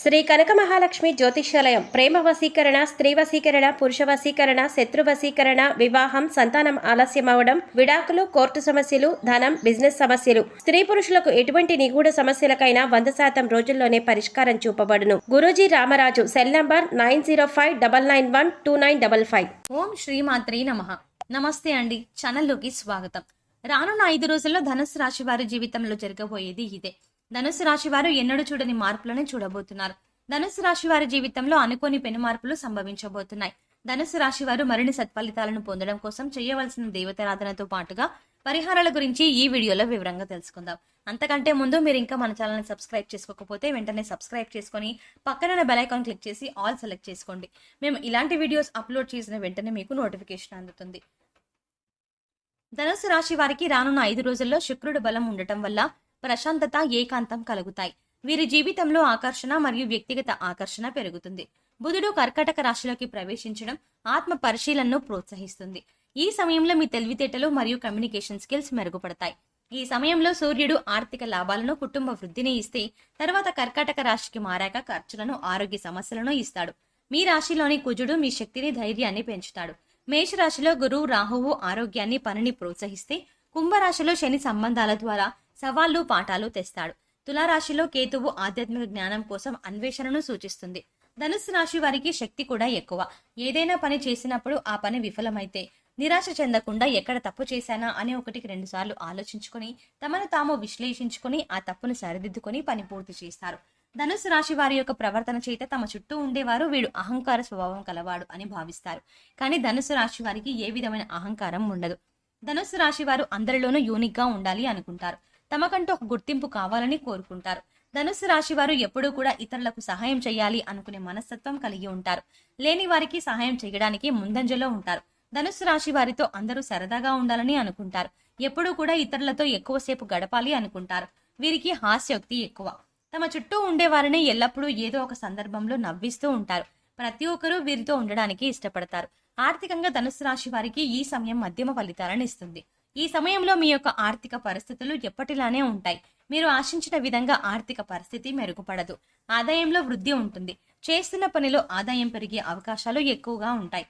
శ్రీ కనక మహాలక్ష్మి జ్యోతిష్యాలయం ప్రేమ వశీకరణ, స్త్రీ వశీకరణ, పురుష వశీకరణ, శత్రు వశీకరణ, వివాహం, సంతానం ఆలస్యం అవడం, విడాకులు, కోర్టు సమస్యలు, ధనం, బిజినెస్ సమస్యలు, స్త్రీ పురుషులకు ఎటువంటి నిగూఢ సమస్యలకైనా 100% రోజుల్లోనే పరిష్కారం చూపబడును. గురూజీ రామరాజు. Cell number 9059912955. ఓం శ్రీమాత్రే నమః. నమస్తే అండి, ఛానల్లోకి స్వాగతం. రానున్న 5 రోజుల్లో ధనుసు రాశి వారి జీవితంలో జరగబోయేది ఇదే. ధనుసు రాశి వారు ఎన్నడూ చూడని మార్పులను చూడబోతున్నారు. ధనుసు రాశి వారి జీవితంలో అనుకోని పెను మార్పులు సంభవించబోతున్నాయి. ధనుసు రాశి వారు మరిన్ని సత్ఫలితాలను పొందడం కోసం చేయవలసిన దేవతారాధనతో పాటుగా పరిహారాల గురించి ఈ వీడియోలో వివరంగా తెలుసుకుందాం. అంతకంటే ముందు మీరు ఇంకా మన ఛానల్ని సబ్స్క్రైబ్ చేసుకోకపోతే వెంటనే సబ్స్క్రైబ్ చేసుకొని పక్కన బెల్ ఐకాన్ క్లిక్ చేసి ఆల్ సెలెక్ట్ చేసుకోండి. మేము ఇలాంటి వీడియోస్ అప్లోడ్ చేసిన వెంటనే మీకు నోటిఫికేషన్ అందుతుంది. ధనుసు రాశి వారికి రానున్న 5 రోజుల్లో శుక్రుడు బలం ఉండటం వల్ల ప్రశాంతత, ఏకాంతం కలుగుతాయి. వీరి జీవితంలో ఆకర్షణ మరియు వ్యక్తిగత ఆకర్షణ పెరుగుతుంది. బుధుడు కర్కాటక రాశిలోకి ప్రవేశించడం ఆత్మ పరిశీలనను ప్రోత్సహిస్తుంది. ఈ సమయంలో మీ తెలివితేటలు మరియు కమ్యూనికేషన్ స్కిల్స్ మెరుగుపడతాయి. ఈ సమయంలో సూర్యుడు ఆర్థిక లాభాలను, కుటుంబ వృద్ధిని ఇస్తే తర్వాత కర్కాటక రాశికి మారాక ఖర్చులను, ఆరోగ్య సమస్యలను ఇస్తాడు. మీ రాశిలోని కుజుడు మీ శక్తిని, ధైర్యాన్ని పెంచుతాడు. మేషరాశిలో గురువు, రాహువు ఆరోగ్యాన్ని, పనిని ప్రోత్సహిస్తే కుంభరాశిలో శని సంబంధాల ద్వారా సవాళ్లు, పాఠాలు తెస్తాడు. తులారాశిలో కేతువు ఆధ్యాత్మిక జ్ఞానం కోసం అన్వేషణను సూచిస్తుంది. ధనుస్సు రాశి వారికి శక్తి కూడా ఎక్కువ. ఏదైనా పని చేసినప్పుడు ఆ పని విఫలమైతే నిరాశ చెందకుండా ఎక్కడ తప్పు చేశానా అని 1-2 సార్లు ఆలోచించుకొని తమను తాము విశ్లేషించుకొని ఆ తప్పును సరిదిద్దుకొని పని పూర్తి చేస్తారు. ధనుస్సు రాశి వారి యొక్క ప్రవర్తన చేత తమ చుట్టూ ఉండేవారు వీడు అహంకార స్వభావం కలవాడు అని భావిస్తారు. కానీ ధనుస్సు రాశి వారికి ఏ విధమైన అహంకారం ఉండదు. ధనుస్సు రాశి వారు అందరిలోనూ యూనిక్ గా ఉండాలి అనుకుంటారు. తమకంటూ ఒక గుర్తింపు కావాలని కోరుకుంటారు. ధనుస్సు రాశి వారు ఎప్పుడూ కూడా ఇతరులకు సహాయం చేయాలి అనుకునే మనస్తత్వం కలిగి ఉంటారు. లేని వారికి సహాయం చేయడానికి ముందంజలో ఉంటారు. ధనుస్సు రాశి వారితో అందరూ సరదాగా ఉండాలని అనుకుంటారు. ఎప్పుడూ కూడా ఇతరులతో ఎక్కువసేపు గడపాలి అనుకుంటారు. వీరికి హాస్యోక్తి ఎక్కువ. తమ చుట్టూ ఉండేవారిని ఎల్లప్పుడూ ఏదో ఒక సందర్భంలో నవ్విస్తూ ఉంటారు. ప్రతి ఒక్కరూ వీరితో ఉండడానికి ఇష్టపడతారు. ఆర్థికంగా ధనుస్సు రాశి వారికి ఈ సమయం మధ్యమ ఫలితాలను ఇస్తుంది. ఈ సమయంలో మీ యొక్క ఆర్థిక పరిస్థితులు ఎప్పటిలానే ఉంటాయి. మీరు ఆశించిన విధంగా ఆర్థిక పరిస్థితి మెరుగుపడదు. ఆదాయంలో వృద్ధి ఉంటుంది. చేస్తున్న పనిలో ఆదాయం పెరిగే అవకాశాలు ఎక్కువగా ఉంటాయి.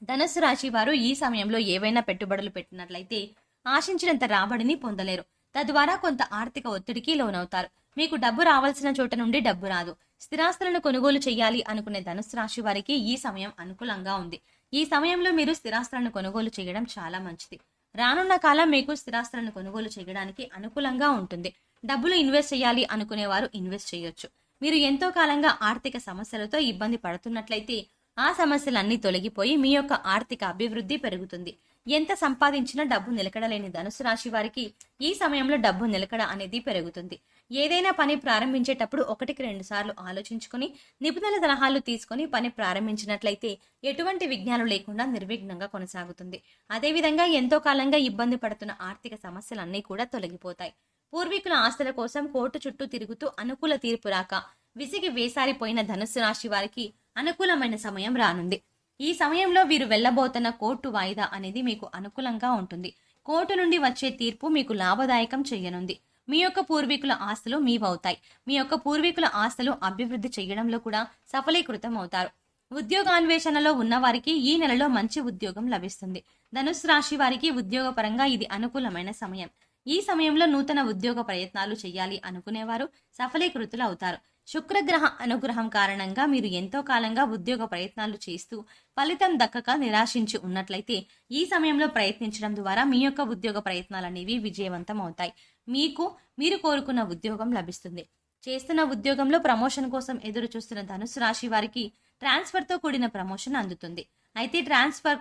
ధనుస్సు రాశి వారు ఈ సమయంలో ఏవైనా పెట్టుబడులు పెట్టినట్లయితే ఆశించినంత రాబడిని పొందలేరు. తద్వారా కొంత ఆర్థిక ఒత్తిడికి లోనవుతారు. మీకు డబ్బు రావాల్సిన చోట నుండి డబ్బు రాదు. స్థిరాస్తులను కొనుగోలు చేయాలి అనుకునే ధనుస్సు రాశి వారికి ఈ సమయం అనుకూలంగా ఉంది. ఈ సమయంలో మీరు స్థిరాస్తులను కొనుగోలు చేయడం చాలా మంచిది. రానున్న కాలం మీకు స్థిరాస్తులను కొనుగోలు చేయడానికి అనుకూలంగా ఉంటుంది. డబ్బులు ఇన్వెస్ట్ చేయాలి అనుకునేవారు ఇన్వెస్ట్ చేయొచ్చు. మీరు ఎంతో కాలంగా ఆర్థిక సమస్యలతో ఇబ్బంది పడుతున్నట్లయితే ఆ సమస్యలన్నీ తొలగిపోయి మీ యొక్క ఆర్థిక అభివృద్ధి పెరుగుతుంది. ఎంత సంపాదించినా డబ్బు నిలకడలేని ధనుసు రాశి వారికి ఈ సమయంలో డబ్బు నిలకడ అనేది పెరుగుతుంది. ఏదైనా పని ప్రారంభించేటప్పుడు 1-2 సార్లు ఆలోచించుకొని నిపుణుల సలహాలు తీసుకొని పని ప్రారంభించినట్లయితే ఎటువంటి విఘ్నాలు లేకుండా నిర్విఘ్నంగా కొనసాగుతుంది. అదేవిధంగా ఎంతో కాలంగా ఇబ్బంది పడుతున్న ఆర్థిక సమస్యలన్నీ కూడా తొలగిపోతాయి. పూర్వీకుల ఆస్తుల కోసం కోర్టు చుట్టూ తిరుగుతూ అనుకూల తీర్పు రాక విసిగి వేసారిపోయిన ధనుస్సు రాశి వారికి అనుకూలమైన సమయం రానుంది. ఈ సమయంలో వీరు వెళ్లబోతున్న కోర్టు వాయిదా అనేది మీకు అనుకూలంగా ఉంటుంది. కోర్టు నుండి వచ్చే తీర్పు మీకు లాభదాయకం చేయనుంది. మీ యొక్క పూర్వీకుల ఆస్తులు మీవవుతాయి. మీ యొక్క పూర్వీకుల ఆస్తులు అభివృద్ధి చేయడంలో కూడా సఫలీకృతం అవుతారు. ఉద్యోగాన్వేషణలో ఉన్న వారికి ఈ నెలలో మంచి ఉద్యోగం లభిస్తుంది. ధనుస్సు రాశి వారికి ఉద్యోగపరంగా ఇది అనుకూలమైన సమయం. ఈ సమయంలో నూతన ఉద్యోగ ప్రయత్నాలు చేయాలి అనుకునేవారు సఫలీకృతులు అవుతారు. శుక్రగ్రహ అనుగ్రహం కారణంగా మీరు ఎంతో కాలంగా ఉద్యోగ ప్రయత్నాలు చేస్తూ ఫలితం దక్కక నిరాశించి ఉన్నట్లయితే ఈ సమయంలో ప్రయత్నించడం ద్వారా మీ యొక్క ఉద్యోగ ప్రయత్నాలనేవి విజయవంతం అవుతాయి. మీరు కోరుకున్న ఉద్యోగం లభిస్తుంది. చేస్తున్న ఉద్యోగంలో ప్రమోషన్ కోసం ఎదురు చూస్తున్న ధనుస్సు రాశి వారికి ట్రాన్స్ఫర్తో కూడిన ప్రమోషన్ అందుతుంది. అయితే ట్రాన్స్ఫర్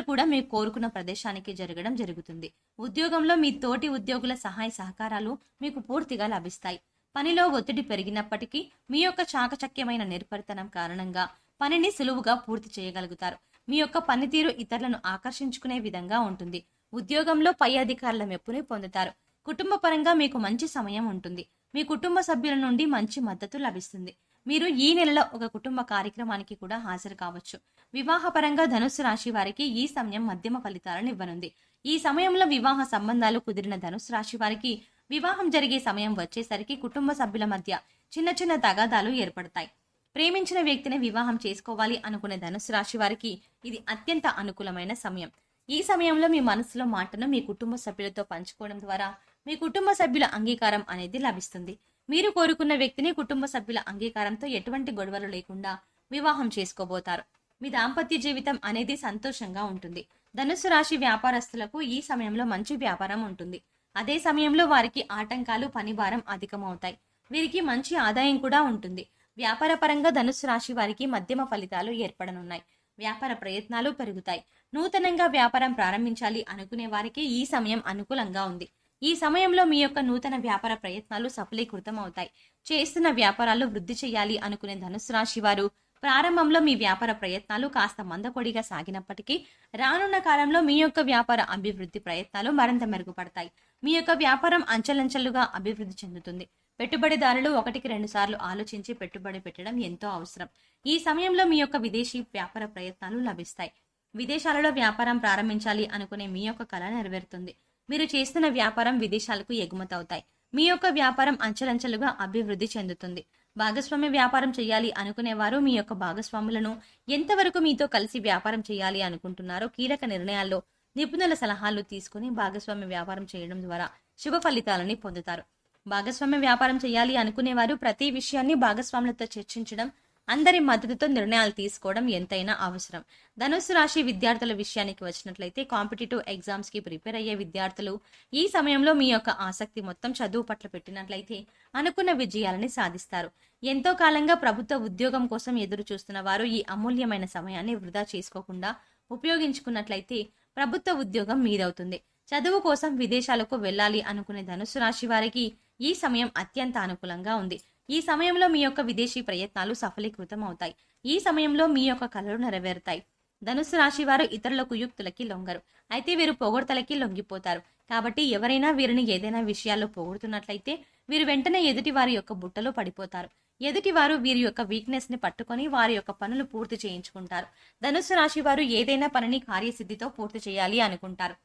కూడా మీరు కోరుకున్న ప్రదేశానికి జరగడం జరుగుతుంది. ఉద్యోగంలో మీ తోటి ఉద్యోగుల సహాయ సహకారాలు మీకు పూర్తిగా లభిస్తాయి. పనిలో ఒత్తిడి పెరిగినప్పటికీ మీ యొక్క చాకచక్యమైన నేర్పరితనం కారణంగా పనిని సులువుగా పూర్తి చేయగలుగుతారు. మీ యొక్క పనితీరు ఇతరులను ఆకర్షించుకునే విధంగా ఉంటుంది. ఉద్యోగంలో పై అధికారుల మెప్పుని పొందుతారు. కుటుంబ పరంగా మీకు మంచి సమయం ఉంటుంది. మీ కుటుంబ సభ్యుల నుండి మంచి మద్దతు లభిస్తుంది. మీరు ఈ నెలలో ఒక కుటుంబ కార్యక్రమానికి కూడా హాజరు కావచ్చు. వివాహపరంగా ధనుస్సు రాశి వారికి ఈ సమయం మధ్యమ ఫలితాలను ఇవ్వనుంది. ఈ సమయంలో వివాహ సంబంధాలు కుదిరిన ధనుస్సు రాశి వారికి వివాహం జరిగే సమయం వచ్చేసరికి కుటుంబ సభ్యుల మధ్య చిన్న చిన్న తగాదాలు ఏర్పడతాయి. ప్రేమించిన వ్యక్తిని వివాహం చేసుకోవాలి అనుకునే ధనుసు రాశి వారికి ఇది అత్యంత అనుకూలమైన సమయం. ఈ సమయంలో మీ మనసులో మాటను మీ కుటుంబ సభ్యులతో పంచుకోవడం ద్వారా మీ కుటుంబ సభ్యుల అంగీకారం అనేది లభిస్తుంది. మీరు కోరుకున్న వ్యక్తిని కుటుంబ సభ్యుల అంగీకారంతో ఎటువంటి గొడవలు లేకుండా వివాహం చేసుకోబోతారు. మీ దాంపత్య జీవితం అనేది సంతోషంగా ఉంటుంది. ధనుసు రాశి వ్యాపారస్తులకు ఈ సమయంలో మంచి వ్యాపారం ఉంటుంది. అదే సమయంలో వారికి ఆటంకాలు, పని భారం అధికమవుతాయి. వీరికి మంచి ఆదాయం కూడా ఉంటుంది. వ్యాపార పరంగా ధనుసు రాశి వారికి మధ్యమ ఫలితాలు ఏర్పడనున్నాయి. వ్యాపార ప్రయత్నాలు పెరుగుతాయి. నూతనంగా వ్యాపారం ప్రారంభించాలి అనుకునే వారికి ఈ సమయం అనుకూలంగా ఉంది. ఈ సమయంలో మీ యొక్క నూతన వ్యాపార ప్రయత్నాలు సఫలీకృతం అవుతాయి. చేస్తున్న వ్యాపారాలు వృద్ధి చేయాలి అనుకునే ధనుసు రాశి వారు ప్రారంభంలో మీ వ్యాపార ప్రయత్నాలు కాస్త మందకొడిగా సాగినప్పటికీ రానున్న కాలంలో మీ యొక్క వ్యాపార అభివృద్ధి ప్రయత్నాలు మరింత మెరుగుపడతాయి. మీ యొక్క వ్యాపారం అంచెలంచెలుగా అభివృద్ధి చెందుతుంది. పెట్టుబడిదారులు 1-2 సార్లు ఆలోచించి పెట్టుబడి పెట్టడం ఎంతో అవసరం. ఈ సమయంలో మీ యొక్క విదేశీ వ్యాపార ప్రయత్నాలు లభిస్తాయి. విదేశాలలో వ్యాపారం ప్రారంభించాలి అనుకునే మీ యొక్క కళ నెరవేరుతుంది. మీరు చేస్తున్న వ్యాపారం విదేశాలకు ఎగుమతవుతాయి. మీ యొక్క వ్యాపారం అంచెలంచెలుగా అభివృద్ధి చెందుతుంది. భాగస్వామ్య వ్యాపారం చేయాలి అనుకునేవారు మీ యొక్క భాగస్వాములను ఎంతవరకు మీతో కలిసి వ్యాపారం చేయాలి అనుకుంటున్నారో కీలక నిర్ణయాల్లో నిపుణుల సలహాలు తీసుకుని భాగస్వామ్య వ్యాపారం చేయడం ద్వారా శుభ ఫలితాలని పొందుతారు. భాగస్వామ్య వ్యాపారం చేయాలి అనుకునేవారు ప్రతి విషయాన్ని భాగస్వాములతో చర్చించడం, అందరి మద్దతుతో నిర్ణయాలు తీసుకోవడం ఎంతైనా అవసరం. ధనుసు రాశి విద్యార్థుల విషయానికి వచ్చినట్లయితే కాంపిటేటివ్ ఎగ్జామ్స్ కి ప్రిపేర్ అయ్యే విద్యార్థులు ఈ సమయంలో మీ యొక్క ఆసక్తి మొత్తం చదువు పట్ల పెట్టినట్లయితే అనుకున్న విజయాలని సాధిస్తారు. ఎంతో కాలంగా ప్రభుత్వ ఉద్యోగం కోసం ఎదురు చూస్తున్న వారు ఈ అమూల్యమైన సమయాన్ని వృధా చేసుకోకుండా ఉపయోగించుకున్నట్లయితే ప్రభుత్వ ఉద్యోగం మీదవుతుంది. చదువు కోసం విదేశాలకు వెళ్ళాలి అనుకునే ధనుసు రాశి వారికి ఈ సమయం అత్యంత అనుకూలంగా ఉంది. ఈ సమయంలో మీ యొక్క విదేశీ ప్రయత్నాలు సఫలీకృతం అవుతాయి. ఈ సమయంలో మీ యొక్క కలలు నెరవేరుతాయి. ధనుసు రాశి వారు ఇతరుల కుయుక్తులకి లొంగరు. అయితే వీరు పొగడ్తలకి లొంగిపోతారు. కాబట్టి ఎవరైనా వీరిని ఏదైనా విషయాల్లో పొగుడుతున్నట్లయితే వీరు వెంటనే ఎదుటి వారి యొక్క బుట్టలో పడిపోతారు. ఎదుటివారు వీరి యొక్క వీక్నెస్ ని పట్టుకొని వారి యొక్క పనులు పూర్తి చేయించుకుంటారు. ధనుసు రాశి వారు ఏదైనా పనిని కార్యసిద్ధితో పూర్తి చేయాలి అనుకుంటారు.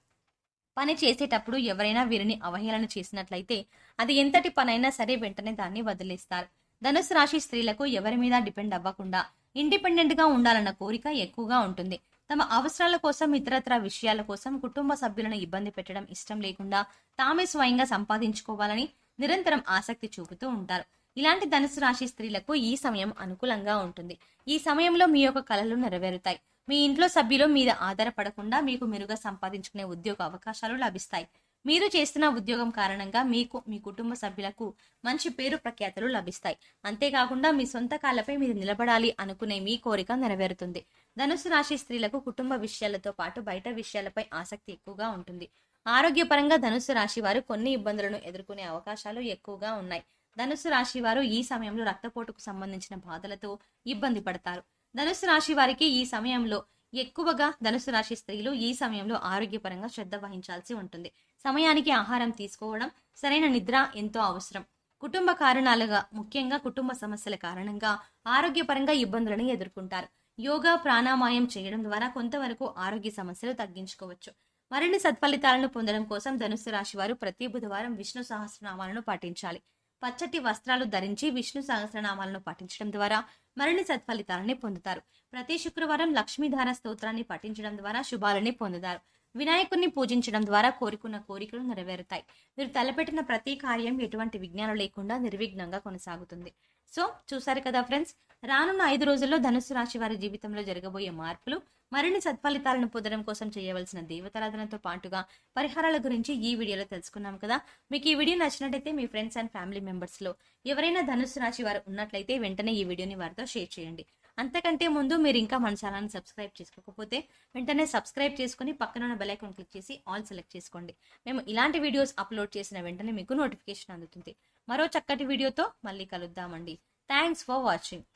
పని చేసేటప్పుడు ఎవరైనా వీరిని అవహేళన చేసినట్లయితే అది ఎంతటి పనైనా సరే వెంటనే దాన్ని వదిలేస్తారు. ధనుసు రాశి స్త్రీలకు ఎవరి మీద డిపెండ్ అవ్వకుండా ఇండిపెండెంట్ గా ఉండాలన్న కోరిక ఎక్కువగా ఉంటుంది. తమ అవసరాల కోసం, ఇతరత్ర విషయాల కోసం కుటుంబ సభ్యులను ఇబ్బంది పెట్టడం ఇష్టం లేకుండా తామే స్వయంగా సంపాదించుకోవాలని నిరంతరం ఆసక్తి చూపుతూ ఉంటారు. ఇలాంటి ధనుసు రాశి స్త్రీలకు ఈ సమయం అనుకూలంగా ఉంటుంది. ఈ సమయంలో మీ యొక్క కలలు నెరవేరుతాయి. మీ ఇంట్లో సభ్యులు మీద ఆధారపడకుండా మీకు మెరుగ్గా సంపాదించుకునే ఉద్యోగ అవకాశాలు లభిస్తాయి. మీరు చేస్తున్న ఉద్యోగం కారణంగా మీకు, మీ కుటుంబ సభ్యులకు మంచి పేరు ప్రఖ్యాతులు లభిస్తాయి. అంతేకాకుండా మీ సొంత కాళ్ళపై మీరు నిలబడాలి అనుకునే మీ కోరిక నెరవేరుతుంది. ధనుసు రాశి స్త్రీలకు కుటుంబ విషయాలతో పాటు బయట విషయాలపై ఆసక్తి ఎక్కువగా ఉంటుంది. ఆరోగ్యపరంగా ధనుసు రాశి వారు కొన్ని ఇబ్బందులను ఎదుర్కొనే అవకాశాలు ఎక్కువగా ఉన్నాయి. ధనుసు రాశి వారు ఈ సమయంలో రక్తపోటుకు సంబంధించిన బాధలతో ఇబ్బంది పడతారు. ధనుసు రాశి వారికి ఈ సమయంలో ఎక్కువగా ధనుసు రాశి స్త్రీలు ఈ సమయంలో ఆరోగ్యపరంగా శ్రద్ధ వహించాల్సి ఉంటుంది. సమయానికి ఆహారం తీసుకోవడం, సరైన నిద్ర ఎంతో అవసరం. కుటుంబ కారణాలుగా, ముఖ్యంగా కుటుంబ సమస్యల కారణంగా ఆరోగ్యపరంగా ఇబ్బందులను ఎదుర్కొంటారు. యోగా, ప్రాణాయామం చేయడం ద్వారా కొంతవరకు ఆరోగ్య సమస్యలు తగ్గించుకోవచ్చు. మరిన్ని సత్ఫలితాలను పొందడం కోసం ధనుసు రాశి వారు ప్రతి బుధవారం విష్ణు సహస్రనామాలను పాటించాలి. పచ్చటి వస్త్రాలు ధరించి విష్ణు సహస్రనామాలను పఠించడం ద్వారా మరిన్ని సత్ఫలితాలని పొందుతారు. ప్రతి శుక్రవారం లక్ష్మీధార స్తోత్రాన్ని పఠించడం ద్వారా శుభాలని పొందుతారు. వినాయకుడిని పూజించడం ద్వారా కోరుకున్న కోరికలు నెరవేరుతాయి. మీరు తలపెట్టిన ప్రతి కార్యం ఎటువంటి విఘ్నాలు లేకుండా నిర్విఘ్నంగా కొనసాగుతుంది. సో చూసారు కదా ఫ్రెండ్స్, రానున్న 5 రోజుల్లో ధనుసు రాశి వారి జీవితంలో జరగబోయే మార్పులు, మరిన్ని సత్ఫలితాలను పొందడం కోసం చేయవలసిన దేవతారాధనతో పాటుగా పరిహారాల గురించి ఈ వీడియోలో తెలుసుకున్నాం కదా. మీకు ఈ వీడియో నచ్చినట్లయితే మీ ఫ్రెండ్స్ అండ్ ఫ్యామిలీ మెంబర్స్ లో ఎవరైనా ధనుసు రాశి వారు ఉన్నట్లయితే వెంటనే ఈ వీడియోని వారితో షేర్ చేయండి. అంతకంటే ముందు మీరు ఇంకా మన ఛానల్ని సబ్స్క్రైబ్ చేసుకోకపోతే వెంటనే సబ్స్క్రైబ్ చేసుకుని పక్కన ఉన్న బెల్ ఐకాన్ క్లిక్ చేసి ఆల్ సెలెక్ట్ చేసుకోండి. మేము ఇలాంటి వీడియోస్ అప్లోడ్ చేసిన వెంటనే మీకు నోటిఫికేషన్ అందుతుంది. మరో చక్కటి వీడియోతో మళ్ళీ కలుద్దామండి. Thanks for watching.